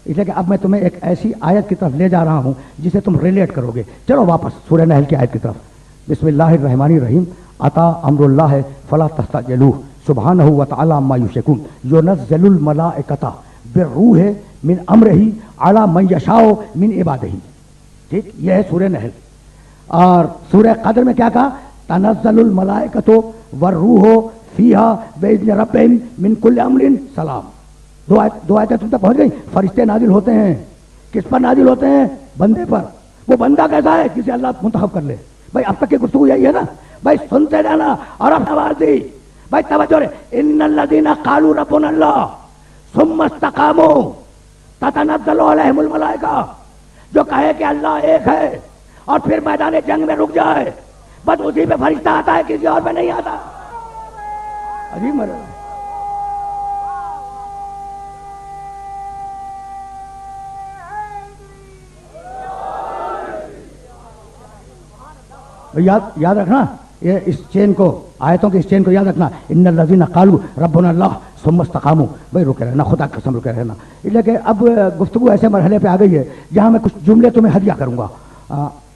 اس لیے کہ اب میں تمہیں ایک ایسی آیت کی طرف لے جا رہا ہوں جسے تم ریلیٹ کرو گے. چلو واپس سورہ نحل کی آیت کی طرف. بسم اللہ الرحمن الرحیم. عطا امر اللہ فلا تستعجلوہ سبحانہ وتعالی عما یشرکون ینزل الملائکۃ بالروح من امرہ علی من یشاء من عبادہ. ٹھیک، یہ ہے سورہ نحل. اور سورہ قدر میں کیا کہا؟ تنزل الملائکۃ والروح فیہا باذن ربہم من کل امر سلام. دو آیتیں تم تک پہنچ گئی. فرشتے نازل ہوتے ہیں، کس پر نازل ہوتے ہیں؟ بندے پر. وہ بندہ کیسا ہے؟ کسی اللہ منتخب کر لے. بھائی اب تک کی گفتگو یہی ہے نا بھائی، سنتے جانا اور اب آواز دی بھائی، توجہ رہے. ان الذین قالوا ربنا اللہ ثم استقاموا تتنزل علیہم الملائکہ. جو کہے کہ اللہ ایک ہے اور پھر میدان جنگ میں رک جائے، بس اسی پہ فرشتہ آتا ہے، کسی اور پہ نہیں آتا. عجیب مرض. یاد رکھنا یہ اس چین کو، آیتوں کے اس چین کو یاد رکھنا. ان الذین قالوا ربنا اللہ ثم استقاموا. بھائی رکے رہنا، خدا کی قسم رکے رہنا. اس لیے کہ اب گفتگو ایسے مرحلے پہ آ گئی ہے جہاں میں کچھ جملے تمہیں ہدیہ کروں گا.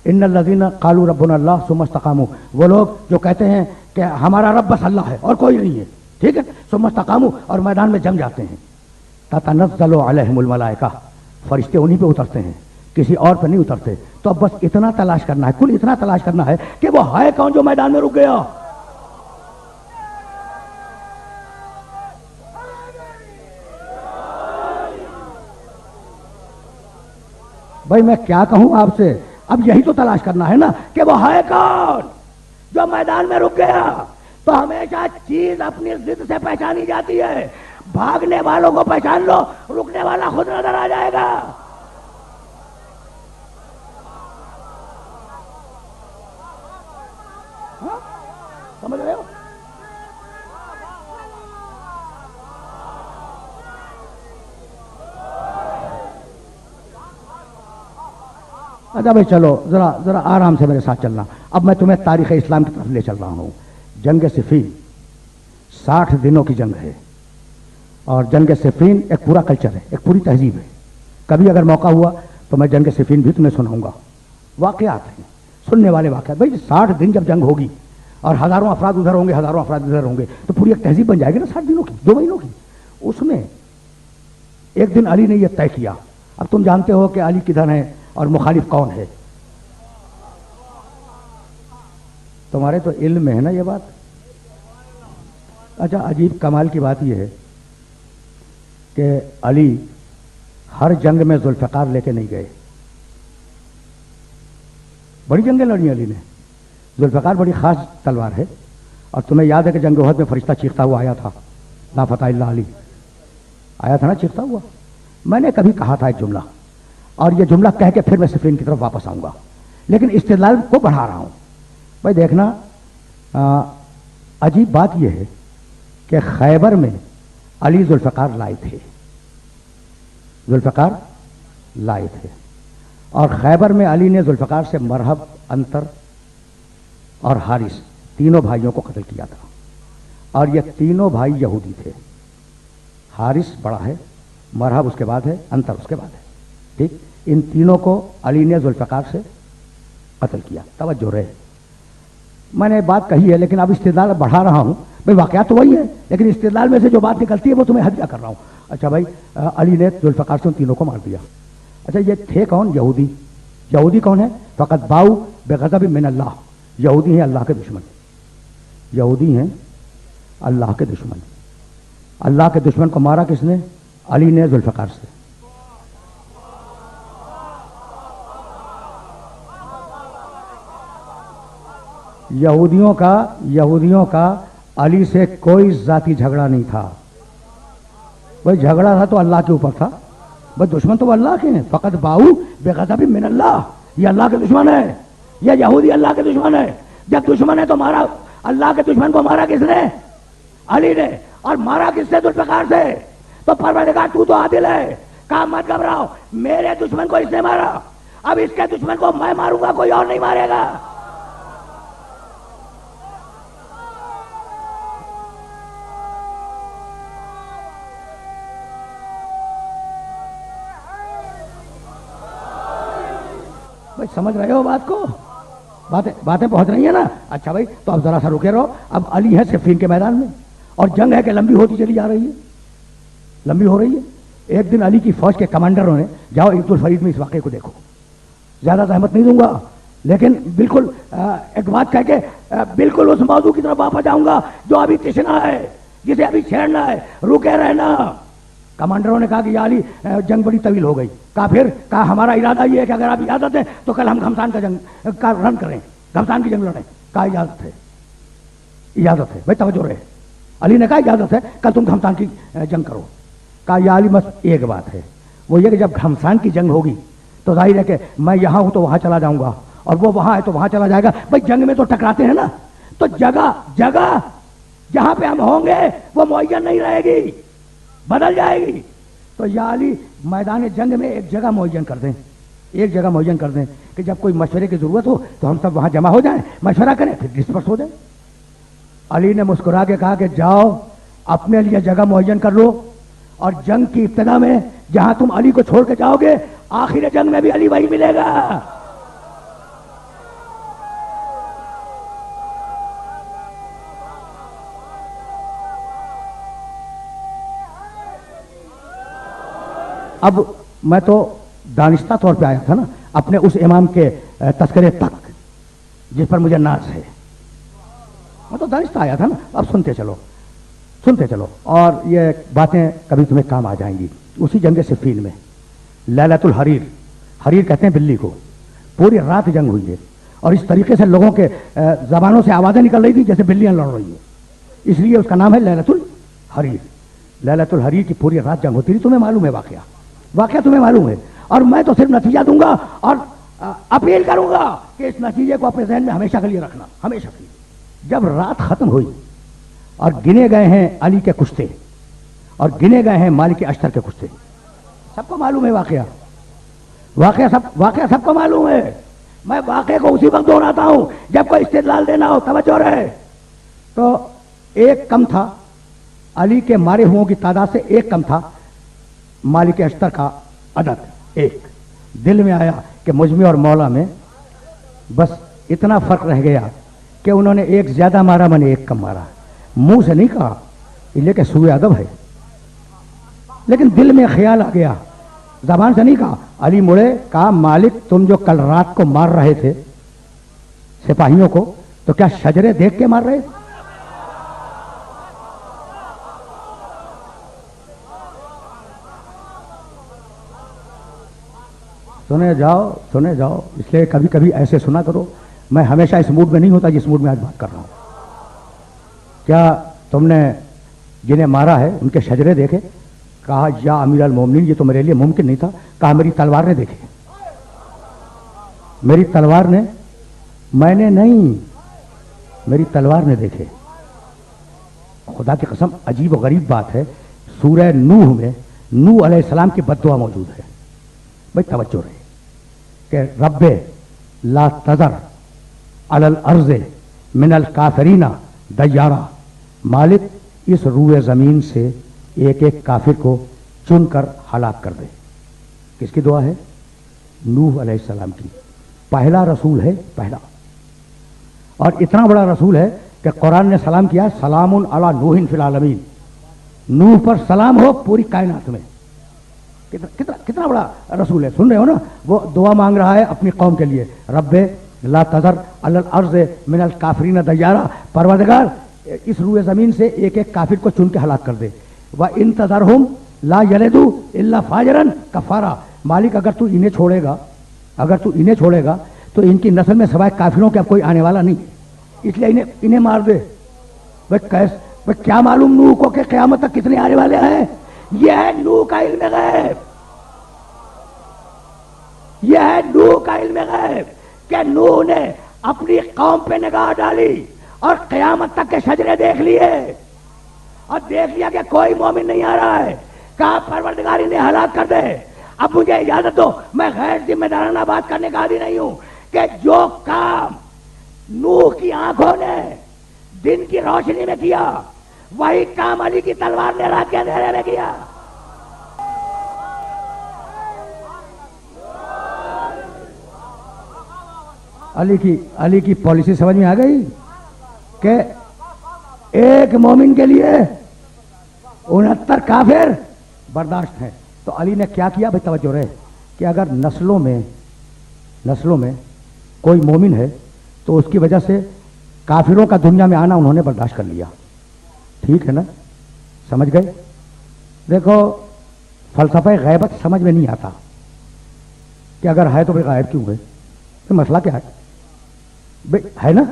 ان الذین قالوا ربنا اللہ ثم استقاموا، وہ لوگ جو کہتے ہیں کہ ہمارا رب بس اللہ ہے اور کوئی نہیں ہے. ٹھیک ہے، ثم استقاموا، اور میدان میں جم جاتے ہیں. تتنزل علیہم الملائکہ، فرشتے انہی پہ اترتے ہیں، کسی اور پہ نہیں اترتے. تو اب بس اتنا تلاش کرنا ہے، کل اتنا تلاش کرنا ہے کہ وہ ہے کون جو میدان میں رک گیا. بھائی میں کیا کہوں آپ سے، اب یہی تو تلاش کرنا ہے نا کہ وہ ہے کون جو میدان میں رک گیا. تو ہمیشہ چیز اپنی ضد سے پہچانی جاتی ہے. بھاگنے والوں کو پہچان لو، رکنے والا خود نظر آ جائے گا. سمجھ رہے ہو؟ اچھا بھائی چلو ذرا آرام سے میرے ساتھ چلنا. اب میں تمہیں تاریخ اسلام کی طرف لے چل رہا ہوں. جنگ صفین 60 دنوں کی جنگ ہے، اور جنگ صفین ایک پورا کلچر ہے، ایک پوری تہذیب ہے. کبھی اگر موقع ہوا تو میں جنگ صفین بھی تمہیں سناؤں گا. واقعات ہیں، سننے والے واقعات. بھائی 60 دن جب جنگ ہوگی اور ہزاروں افراد ادھر ہوں گے، ہزاروں افراد ادھر ہوں گے، تو پوری ایک تہذیب بن جائے گی نا 60 دنوں کی، 2 مہینوں کی. اس میں ایک دن علی نے یہ طے کیا. اب تم جانتے ہو کہ علی کدھر ہے اور مخالف کون ہے. تمہارے تو علم میں ہے نا یہ بات. اچھا عجیب کمال کی بات یہ ہے کہ علی ہر جنگ میں ذوالفقار لے کے نہیں گئے. بڑی جنگیں لڑی علی نے. ذوالفقار بڑی خاص تلوار ہے، اور تمہیں یاد ہے کہ جنگ احد میں فرشتہ چیختا ہوا آیا تھا، لا فتح الا علی. آیا تھا نا چیختا ہوا. میں نے کبھی کہا تھا ایک جملہ، اور یہ جملہ کہہ کے پھر میں صفین کی طرف واپس آؤں گا، لیکن استدلال کو بڑھا رہا ہوں. بھائی دیکھنا، عجیب بات یہ ہے کہ خیبر میں علی ذوالفقار لائے تھے. ذوالفقار لائے تھے، اور خیبر میں علی نے ذوالفقار سے مرہب، انتر اور حارث تینوں بھائیوں کو قتل کیا تھا. اور یہ تینوں بھائی یہودی تھے. حارث بڑا ہے، مرہب اس کے بعد ہے، انتر اس کے بعد ہے. ٹھیک، ان تینوں کو علی نے ذوالفقار سے قتل کیا. توجہ رہے، میں نے بات کہی ہے لیکن اب استدلال بڑھا رہا ہوں. بھائی واقعات تو وہی ہے، لیکن استدلال میں سے جو بات نکلتی ہے وہ تمہیں ہدیہ کر رہا ہوں. اچھا بھائی، علی نے ذوالفقار سے ان تینوں کو مار دیا. اچھا یہ تھے کون؟ یہودی. یہودی کون ہے؟ فقط باؤ بغضب من اللہ. یہودی ہیں اللہ کے دشمن. یہودی ہیں اللہ کے دشمن. اللہ کے دشمن کو مارا کس نے؟ علی نے ذوالفقار سے. یہودیوں کا علی سے کوئی ذاتی جھگڑا نہیں تھا. بھائی جھگڑا تھا تو اللہ کے اوپر تھا. بس دشمن تو اللہ کے ہیں. فقط باؤ بغضب من اللہ، یہ اللہ کے دشمن ہے. یہ یہودی اللہ کے دشمن ہے. جب دشمن ہے تو مارا. اللہ کے دشمن کو مارا کس نے؟ علی نے. اور مارا کس سے؟ ذوالفقار سے. تو پروردگار تو عادل ہے، کہا مت گھبراؤ، میرے دشمن کو اس نے مارا، اب اس کے دشمن کو میں ماروں گا، کوئی اور نہیں مارے گا. بھائی سمجھ رہے ہو بات کو؟ باتیں پہنچ رہی ہیں نا؟ اچھا بھائی تو اب ذرا سا رکے رہو. اب علی ہے صفین کے میدان میں اور جنگ ہے کہ لمبی ہوتی چلی جا رہی ہے, لمبی ہو رہی ہے. ایک دن علی کی فوج کے کمانڈروں نے, جاؤ عید الفرید میں اس واقعے کو دیکھو, زیادہ زحمت نہیں دوں گا لیکن بالکل ایک بات کہہ کے بالکل اس موضوع کی طرف واپس جاؤں گا جو ابھی تشنا ہے, جسے ابھی چھیڑنا ہے, رکے رہنا. کمانڈروں نے کہا کہ یا علی جنگ بڑی طویل ہو گئی. کہا پھر؟ کہا ہمارا ارادہ یہ ہے کہ اگر آپ اجازت ہے تو کل ہم گھمسان کا جنگ کا رن کریں, گھمسان کی جنگ لڑیں. کہا اجازت ہے, اجازت ہے. بھائی توجہ رہے. علی نے کہا اجازت ہے, کل تم گھمسان کی جنگ کرو. کہا یا علی بس ایک بات ہے, وہ یہ کہ جب گھمسان کی جنگ ہوگی تو ظاہر ہے کہ میں یہاں ہوں تو وہاں چلا جاؤں گا اور وہ وہاں ہے تو وہاں چلا جائے گا. بھائی جنگ میں تو ٹکراتے ہیں نا, تو جگہ جہاں پہ ہم ہوں گے وہ معین نہیں رہے گی, بدل جائے گی. تو یا علی میدان جنگ میں ایک جگہ معین کر دیں, ایک جگہ معین کر دیں کہ جب کوئی مشورے کی ضرورت ہو تو ہم سب وہاں جمع ہو جائیں, مشورہ کریں, پھر ڈسپرس ہو جائیں. علی نے مسکرا کے کہا کہ جاؤ اپنے لیے جگہ معین کر لو, اور جنگ کی ابتدا میں جہاں تم علی کو چھوڑ کے جاؤ گے آخر جنگ میں بھی علی وہی ملے گا. اب میں تو دانستہ طور پہ آیا تھا نا اپنے اس امام کے تذکرے تک جس پر مجھے ناز ہے. میں تو دانستہ آیا تھا نا. اب سنتے چلو اور یہ باتیں کبھی تمہیں کام آ جائیں گی. اسی جنگ صفین میں لیلۃ الحریر, حریر کہتے ہیں بلی کو, پوری رات جنگ ہوئی ہے اور اس طریقے سے لوگوں کے زبانوں سے آوازیں نکل رہی تھی جیسے بلیاں لڑ رہی ہیں, اس لیے اس کا نام ہے لیلۃ الحریر. لیلۃ الحریر کی پوری رات جنگ ہوتی تھی. تمہیں معلوم ہے واقعہ تمہیں معلوم ہے, اور میں تو صرف نتیجہ دوں گا اور اپیل کروں گا کہ اس نتیجے کو اپنے ذہن میں ہمیشہ کے لیے رکھنا, ہمیشہ کے لیے. جب رات ختم ہوئی اور گنے گئے ہیں علی کے کشتے اور گنے گئے ہیں مالک اشتر کے کشتے, سب کو معلوم ہے واقعہ سب کو معلوم ہے. میں واقعے کو اسی وقت دہراتا ہوں جب کوئی استدلال دینا ہو. توجہ رہے. تو ایک کم تھا علی کے مارے ہوں کی تعداد سے, ایک کم تھا مالک اشتر کا عدد. ایک دل میں آیا کہ مجمع اور مولا میں بس اتنا فرق رہ گیا کہ انہوں نے ایک زیادہ مارا, میں نے ایک کم مارا. منہ سے نہیں کہا لیکن سوء ادب ہے, لیکن دل میں خیال آ گیا, زبان سے نہیں کہا. علی مڑے, کہا مالک تم جو کل رات کو مار رہے تھے سپاہیوں کو تو کیا شجرے دیکھ کے مار رہے تھے؟ سنے جاؤ اس لیے کبھی کبھی ایسے سنا کرو. میں ہمیشہ اس موڈ میں نہیں ہوتا جس موڈ میں آج بات کر رہا ہوں. کیا تم نے جنہیں مارا ہے ان کے شجرے دیکھے؟ کہا یا امیر المومنین یہ تو میرے لیے ممکن نہیں تھا. کہا میری تلوار نے دیکھے, میری تلوار نے, میں نے نہیں, میری تلوار نے دیکھے. خدا کی قسم عجیب و غریب بات ہے, سورہ نوح میں نوح علیہ السلام کی بد دعا موجود ہے. بھائی توجہ رہے کہ رب لا تذر علی الارض من الکافرین دیارا, مالک اس روئے زمین سے ایک ایک کافر کو چن کر ہلاک کر دے. کس کی دعا ہے؟ نوح علیہ السلام کی. پہلا رسول ہے, پہلا, اور اتنا بڑا رسول ہے کہ قرآن نے سلام کیا سلام علی نوح فی العالمین, نوح پر سلام ہو پوری کائنات میں. کتنا بڑا رسول ہے. سن رہے ہو نا, وہ دعا مانگ رہا ہے اپنی قوم کے لیے, رب لا تذر علی الارض من الکافرین دیارا, پروردگار اس روئے زمین سے ایک ایک کافر کو چن کے ہلاک کر دے. وَإِن تَذَرْهُمْ لَا يَلِدُوا إِلَّا فَاجِرًا كَفَّارًا, مالک اگر تو انہیں چھوڑے گا تو ان کی نسل میں سوائے کافروں کے اب کوئی آنے والا نہیں, اس لیے انہیں مار دے. بھائی کیا معلوم نوح کو کہ قیامت تک کتنے آنے والے ہیں؟ یہ ہے نوح کا علم غیب, یہ ہے نوح کا علم غیب کہ نوح نے اپنی قوم پہ نگاہ ڈالی اور قیامت تک کے شجرے دیکھ لیے اور دیکھ لیا کہ کوئی مومن نہیں آ رہا ہے. کہا پروردگار انہیں ہلاک کر دے. اب مجھے اجازت دو, میں غیر ذمہ دارانہ بات کرنے کا عادی نہیں ہوں کہ جو کام نوح کی آنکھوں نے دن کی روشنی میں کیا وہی کام علی کی تلوار نے رات کے اندھیرے میں کیا. علی کی پالیسی سمجھ میں آ گئی کہ ایک مومن کے لیے 69 کافر برداشت ہیں. تو علی نے کیا کیا بھائی توجہ رہے کہ اگر نسلوں میں کوئی مومن ہے تو اس کی وجہ سے کافروں کا دنیا میں آنا انہوں نے برداشت کر لیا. ٹھیک ہے نا, سمجھ گئے؟ دیکھو فلسفہ غیبت سمجھ میں نہیں آتا کہ اگر ہے تو بھائی غائب کیوں ہے, تو مسئلہ کیا ہے ہے نا,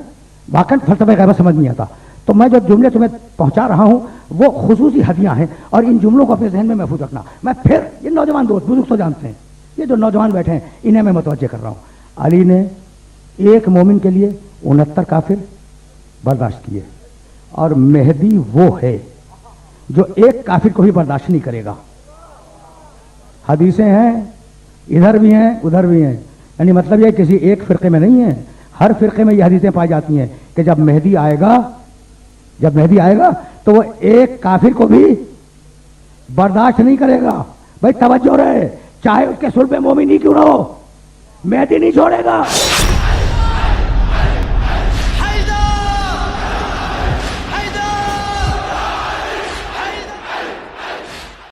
واقعی فلسفہ غیبت سمجھ نہیں آتا. تو میں جو جملے تمہیں پہنچا رہا ہوں وہ خصوصی ہدیاں ہیں اور ان جملوں کو اپنے ذہن میں محفوظ رکھنا. میں پھر یہ نوجوان دوست بزرگ تو جانتے ہیں, یہ جو نوجوان بیٹھے ہیں انہیں میں متوجہ کر رہا ہوں. علی نے ایک مومن کے لیے 69 کافر برداشت کیے, اور مہدی وہ ہے جو ایک کافر کو بھی برداشت نہیں کرے گا. حدیثیں ہیں ادھر بھی ہیں ادھر بھی ہیں, یعنی مطلب یہ کسی ایک فرقے میں نہیں ہے, ہر فرقے میں یہ حدیثیں پائی جاتی ہیں کہ جب مہدی آئے گا تو وہ ایک کافر کو بھی برداشت نہیں کرے گا. بھائی توجہ رہے, چاہے اس کے صلب مومن ہی کیوں نہ ہو, مہدی نہیں چھوڑے گا.